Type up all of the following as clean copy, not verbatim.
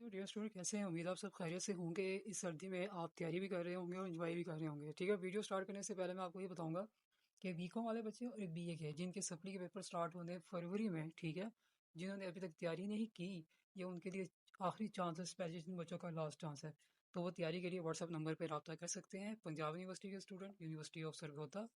तो dear student, कैसे हैं? उम्मीद आप सब खैरियत से होंगे। इस सर्दी में आप तैयारी भी कर रहे होंगे और एंजॉय भी कर रहे होंगे। ठीक है, वीडियो स्टार्ट करने से पहले मैं आपको ये बताऊंगा कि बीकॉम वाले बच्चे और बीए के जिनके सप्ली के पेपर स्टार्ट होने फरवरी में, ठीक है, जिन्होंने अभी तक तैयारी नहीं की, ये उनके लिए आखिरी चांस है, स्पेशली जिन बच्चों का लास्ट चांस है। तो वो तैयारी के लिए व्हाट्सअप नंबर पर रब्ता कर सकते हैं। पंजाब यूनिवर्सिटी के student, university of Sargodha,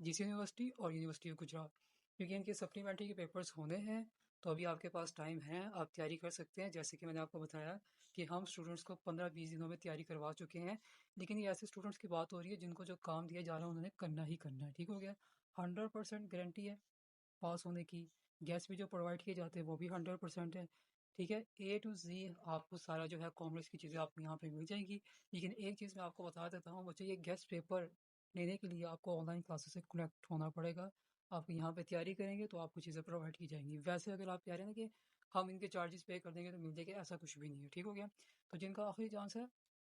GC university और यूनिवर्सिटी ऑफ गुजरात, क्योंकि इनके सप्लीमेंट्री के पेपर्स होने हैं। तो अभी आपके पास टाइम है, आप तैयारी कर सकते हैं। जैसे कि मैंने आपको बताया कि हम स्टूडेंट्स को 15-20 दिनों में तैयारी करवा चुके हैं, लेकिन ये ऐसे स्टूडेंट्स की बात हो रही है जिनको जो काम दिया जा रहा है उन्होंने करना ही करना है। ठीक हो गया? 100% गारंटी है पास होने की। गैस भी जो प्रोवाइड किए जाते हैं वो भी 100% है। ठीक है, ए टू जी आपको सारा जो है कॉमर्स की चीज़ें आपको यहाँ पे मिल जाएंगी। लेकिन एक चीज़ मैं आपको बता देता हूँ बच्चों, ये गेस्ट पेपर लेने के लिए आपको ऑनलाइन क्लासेस से कनेक्ट होना पड़ेगा। आप यहाँ पे तैयारी करेंगे तो आपको चीज़ें प्रोवाइड की जाएंगी। वैसे अगर आप कह रहे हैं ना कि हम इनके चार्जेस पे कर देंगे तो मिल जाएगा, ऐसा कुछ भी नहीं है। ठीक हो गया? तो जिनका आखिरी चांस है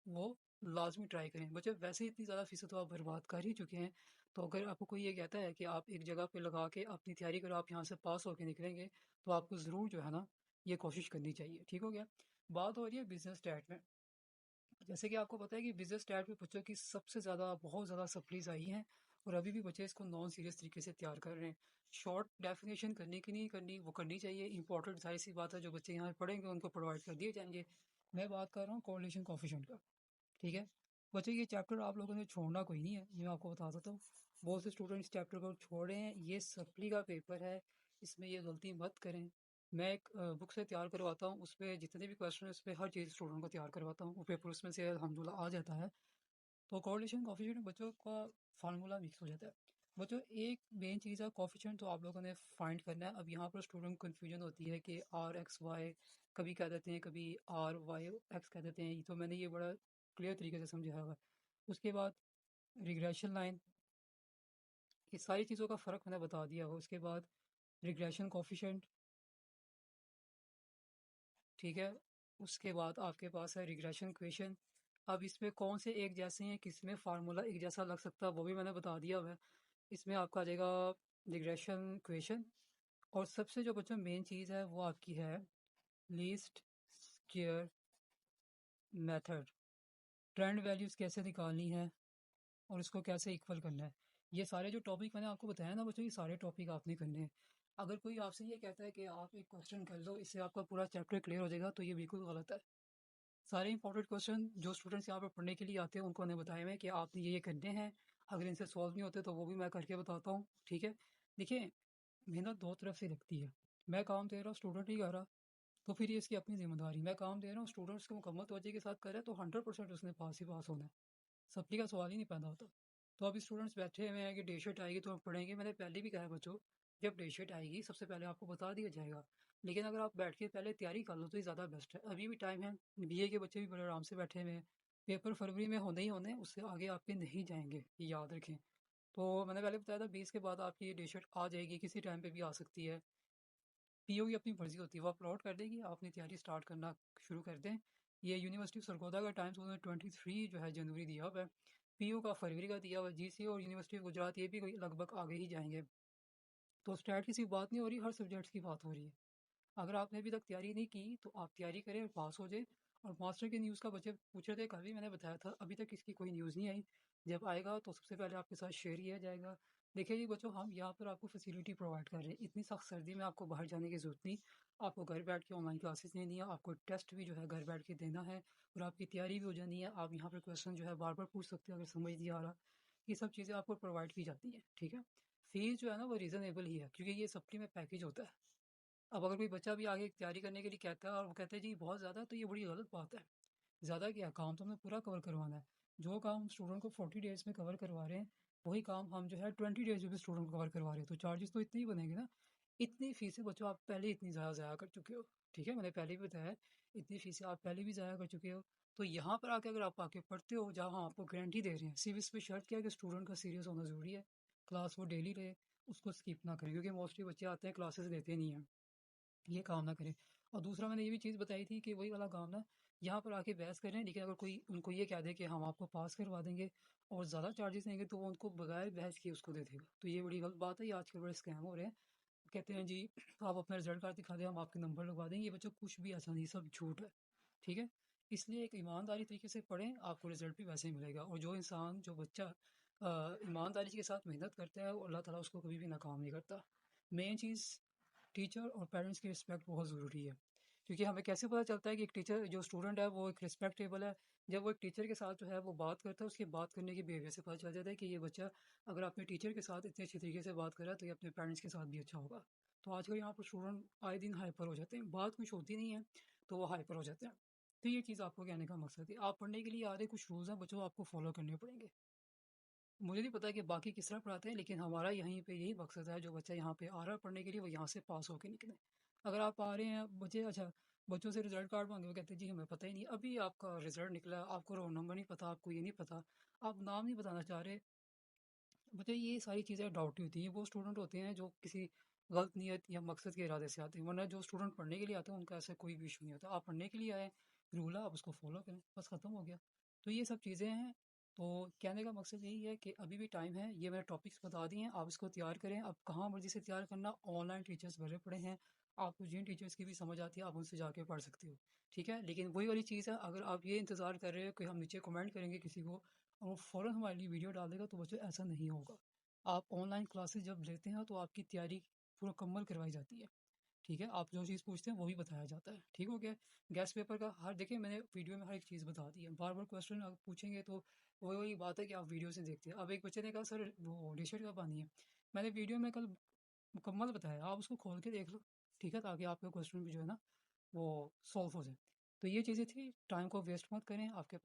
वो लाजमी ट्राई करें बच्चे। वैसे ही इतनी ज़्यादा फीस तो आप बर्बाद कर ही चुके हैं। तो अगर आपको कोई ये कहता है कि आप एक जगह पे लगा के अपनी तैयारी करो, आप यहाँ से पास होके निकलेंगे, तो आपको ज़रूर जो है ना ये कोशिश करनी चाहिए। ठीक हो गया? बात हो रही है बिजनेस स्टैट में। जैसे कि आपको पता है कि बिजनेस स्टैट में बच्चों की सबसे ज़्यादा बहुत ज़्यादा सप्लीज आई हैं, और अभी भी बच्चे इसको नॉन सीरियस तरीके से तैयार कर रहे हैं। शॉर्ट डेफिनेशन करनी कि नहीं करनी, वो करनी चाहिए। इंपॉर्टेंट सारी सी बात है, जो बच्चे यहाँ पढ़ेंगे उनको प्रोवाइड कर दिए जाएंगे। मैं बात कर रहा हूँ कोरिलेशन कोफिशिएंट का। ठीक है बच्चों, ये चैप्टर आप लोगों ने छोड़ना कोई नहीं है, ये मैं आपको बता देता हूँ। बहुत से स्टूडेंट इस चैप्टर को छोड़ रहे हैं। ये सप्ली का पेपर है, इसमें ये गलती मत करें। मैं एक बुक से तैयार करवाता हूँ, उस पर जितने भी क्वेश्चन है उस पर हर चीज़ स्टूडेंट को तैयार करवाता हूँ। वो पेपर उसमें से अल्हम्दुलिल्लाह आ जाता है। तो कोरिलेशन कोफिशिएंट बच्चों का फार्मूला मिक्स हो जाता है। बच्चों, एक मेन चीज़ है कोफिशिएंट, तो आप लोगों ने फाइंड करना है। अब यहाँ पर स्टूडेंट कन्फ्यूजन होती है कि आर एक्स वाई कभी कह देते हैं, कभी आर वाई एक्स कह देते हैं। तो मैंने ये बड़ा क्लियर तरीके से समझाया हुआ है। उसके बाद रिग्रेशन लाइन, ये सारी चीज़ों का फ़र्क मैंने बता दिया हो। उसके बाद रिग्रेशन कोफिशिएंट, ठीक है। उसके बाद आपके पास है रिग्रेशन इक्वेशन। अब इसमें कौन से एक जैसे हैं, किस में फार्मूला एक जैसा लग सकता है, वो भी मैंने बता दिया हुआ है। इसमें आपका आ जाएगा रिग्रेशन इक्वेशन। और सबसे जो बच्चों मेन चीज़ है वो आपकी है least square method. Trend values कैसे निकालनी है और इसको कैसे इक्वल करना है। ये सारे जो टॉपिक मैंने आपको बताया ना बच्चों, ये सारे टॉपिक आपने करने हैं। अगर कोई आपसे ये कहता है कि आप एक क्वेश्चन कर लो, इससे आपका पूरा चैप्टर क्लियर हो जाएगा, तो ये बिल्कुल गलत है। सारे इंपॉर्टेंट क्वेश्चन जो स्टूडेंट्स यहाँ पर पढ़ने के लिए आते हैं उनको मैंने बताया है कि आपने ये करने हैं। अगर इनसे सॉल्व नहीं होते तो वो भी मैं करके बताता हूँ। ठीक है, देखिए, मेहनत दो तरफ से लगती है। मैं काम दे रहा हूँ, स्टूडेंट ही कर रहा, तो फिर ये इसकी अपनी जिम्मेदारी। मैं काम दे रहा हूँ, स्टूडेंट्स को मुकम्मल तवज्जो के साथ करे तो 100% उसने पास ही पास होना है। सप्ली का सवाल ही नहीं पैदा होता। तो अभी स्टूडेंट्स बैठे हुए हैं कि डे शीट आएगी तो हम पढ़ेंगे। मैंने पहले भी कहा है बच्चों, जब डे शीट आएगी सबसे पहले आपको बता दिया जाएगा। लेकिन अगर आप बैठ के पहले तैयारी कर लो तो ये ज़्यादा बेस्ट है। अभी भी टाइम है, बीए के बच्चे भी बड़े आराम से बैठे हुए हैं। पेपर फरवरी में होने ही होने, उससे आगे आपके नहीं जाएंगे, ये याद रखें। तो मैंने पहले बताया था 20 के बाद आपकी ये डे शीट आ जाएगी, किसी टाइम पे भी आ सकती है। पीओ की अपनी मर्जी होती है, वो अपलोड कर देगी, आप अपनी तैयारी स्टार्ट करना शुरू कर दें। ये यूनिवर्सिटी सरगोधा का टाइम 2023 जो है जनवरी दिया हुआ है। पीओ का फरवरी का दिया हुआ है। जीसी और यूनिवर्सिटी ऑफ गुजरात ये भी लगभग आगे ही जाएंगे। तो स्टैट की सिर्फ बात नहीं हो रही, हर सब्जेक्ट्स की बात हो रही है। अगर आपने अभी तक तैयारी नहीं की तो आप तैयारी करें और पास हो जाए। और मास्टर की न्यूज़ का बच्चे पूछ रहे थे, कल भी मैंने बताया था, अभी तक इसकी कोई न्यूज़ नहीं आई। जब आएगा तो सबसे पहले आपके साथ शेयर किया जाएगा। देखिए जी बच्चों, हम यहाँ पर आपको फैसिलिटी प्रोवाइड कर रहे हैं। इतनी सख्त सर्दी में आपको बाहर जाने की ज़रूरत नहीं। आपको घर बैठ के ऑनलाइन क्लासेस लेनी है, आपको टेस्ट भी जो है घर बैठ के देना है, और आपकी तैयारी भी हो जानी है। आप यहाँ पर क्वेश्चन जो है बार बार पूछ सकते हैं अगर समझ नहीं आ रहा। ये सब चीज़ें आपको प्रोवाइड की जाती हैं। ठीक है, फीस जो है ना वो रीज़नेबल ही है, क्योंकि ये सप्ली में पैकेज होता है। अब अगर कोई बच्चा भी आगे तैयारी करने के लिए कहता है और वो कहता है जी बहुत ज़्यादा, तो ये बड़ी गलत बात है। ज़्यादा क्या, काम तो हमें पूरा कवर करवाना है। जो काम हम स्टूडेंट को 40 डेज़ में कवर करवा रहे हैं, वही काम हम जो है 20 डेज़ में भी स्टूडेंट को कवर करवा रहे हैं। तो चार्जेस तो इतने ही बनेंगे ना। इतनी फीसें बच्चों आप पहले इतनी ज़्यादा ज़ाया कर चुके हो। ठीक है, मैंने पहले भी बताया है, इतनी फीसें आप पहले भी ज़ाया कर चुके हो। तो यहाँ पर आके अगर आप आके पढ़ते हो, जहाँ हम आपको गारंटी दे रहे हैं, सिर्फ इस पर शर्त क्या है कि स्टूडेंट का सीरियस होना ज़रूरी है, क्लास वो डेली रहे, उसको स्किप ना करें, क्योंकि मोस्टली बच्चे आते हैं क्लासेस लेते नहीं हैं। ये काम ना करें। और दूसरा मैंने ये भी चीज़ बताई थी कि वही वाला काम ना, यहाँ पर आके बहस करें, लेकिन अगर कोई उनको ये कह दे कि हम आपको पास करवा देंगे और ज़्यादा चार्जेस लेंगे, तो वो उनको बगैर बहस किए उसको दे देगा। तो ये बड़ी गलत बात है। ये आजकल बड़े स्कैम हो रहे हैं। कहते हैं जी आप अपना रिजल्ट कार्ड दिखा दें, हम आपके नंबर लगवा देंगे। ये बच्चों कुछ भी ऐसा नहीं, सब झूठ है। ٹھیک ہے؟ اس لیے ایک ایمانداری طریقے سے پڑھیں، آپ کو رزلٹ بھی ویسے ہی ملے گا، اور جو بچہ ایمانداری کے ساتھ محنت کرتا ہے وہ اللہ تعالیٰ اس کو کبھی بھی ناکام نہیں کرتا۔ مین چیز ٹیچر اور پیرنٹس کی رسپیکٹ بہت ضروری ہے، کیونکہ ہمیں کیسے پتہ چلتا ہے کہ ایک ٹیچر جو اسٹوڈنٹ ہے وہ ایک رسپیکٹیبل ہے؟ جب وہ ایک ٹیچر کے ساتھ جو ہے وہ بات کرتا ہے، اس کے بات کرنے کی بیہیویئر سے پتہ چل جاتا ہے کہ یہ بچہ اگر اپنے ٹیچر کے ساتھ اتنے اچھے طریقے سے بات کر رہا ہے تو یہ اپنے پیرنٹس کے ساتھ بھی اچھا ہوگا۔ تو آج کل یہاں پر اسٹوڈنٹ آئے دن ہائپر ہو جاتے ہیں، بات کچھ ہوتی نہیں ہے تو وہ ہائپر ہو جاتے ہیں۔ تو یہ چیز آپ کو کہنے کا مقصد ہے، آپ پڑھنے کے لیے آ رہے، کچھ رولز ہیں بچوں آپ کو فالو کرنے پڑیں گے۔ مجھے نہیں پتا کہ باقی کس طرح پڑھاتے ہیں، لیکن ہمارا یہیں پہ یہی مقصد ہے، جو بچہ یہاں پہ آ رہا ہے پڑھنے کے لیے وہ یہاں سے پاس ہو کے نکلے۔ اگر آپ آ رہے ہیں بچے، اچھا بچوں سے رزلٹ کارڈ مانگے، وہ کہتے ہیں جی ہمیں پتہ ہی نہیں، ابھی آپ کا رزلٹ نکلا، آپ کو رول نمبر نہیں پتا، آپ کو یہ نہیں پتا، آپ نام نہیں بتانا چاہ رہے، بچے یہ ساری چیزیں ڈاؤٹ ہوتی ہیں۔ وہ اسٹوڈنٹ ہوتے ہیں جو کسی غلط نیت یا مقصد کے ارادے سے آتے ہیں، ورنہ جو اسٹوڈنٹ پڑھنے کے لیے آتے ہیں ان کا ایسا کوئی بھی ایشو نہیں ہوتا۔ آپ پڑھنے کے لیے آئے، رول ہے، آپ اس کو فالو کریں، بس ختم ہو گیا۔ تو یہ سب چیزیں ہیں، تو کہنے کا مقصد یہی ہے کہ ابھی بھی ٹائم ہے، یہ میں نے ٹاپکس بتا دیے ہیں، آپ اس کو تیار کریں۔ اب کہاں مرضی سے تیار کرنا، آن لائن ٹیچرس بھرے پڑے ہیں، آپ کو جن ٹیچرس کی بھی سمجھ آتی ہے آپ ان سے جا کے پڑھ سکتے ہو، ٹھیک ہے؟ لیکن وہی والی چیز ہے، اگر آپ یہ انتظار کر رہے ہو کہ ہم نیچے کمنٹ کریں گے کسی کو اور وہ فوراً ہمارے لیے ویڈیو ڈال دے گا، تو بچے ایسا نہیں ہوگا۔ آپ آن لائن کلاسز جب لیتے ہیں تو آپ کی تیاری پورا مکمل کروائی جاتی ہے، ٹھیک ہے؟ آپ جو چیز پوچھتے ہیں وہ بھی بتایا جاتا ہے، ٹھیک ہو گیا؟ گیس پیپر کا ہر دیکھیں میں نے ویڈیو میں ہر ایک چیز بتا دی ہے، بار بار کویشچن آپ پوچھیں گے تو وہی بات ہے کہ آپ ویڈیو سے دیکھتے ہیں۔ اب ایک بچے نے کہا سر وہ ٹی شرٹ کا پانی ہے، میں نے ویڈیو میں کل مکمل بتایا، آپ اس کو کھول کے دیکھ لو، ٹھیک ہے؟ تاکہ آپ کا کویشچن بھی جو ہے نا وہ سولو ہو جائے۔ تو یہ چیزیں تھی، ٹائم کو ویسٹ مت کریں، آپ کے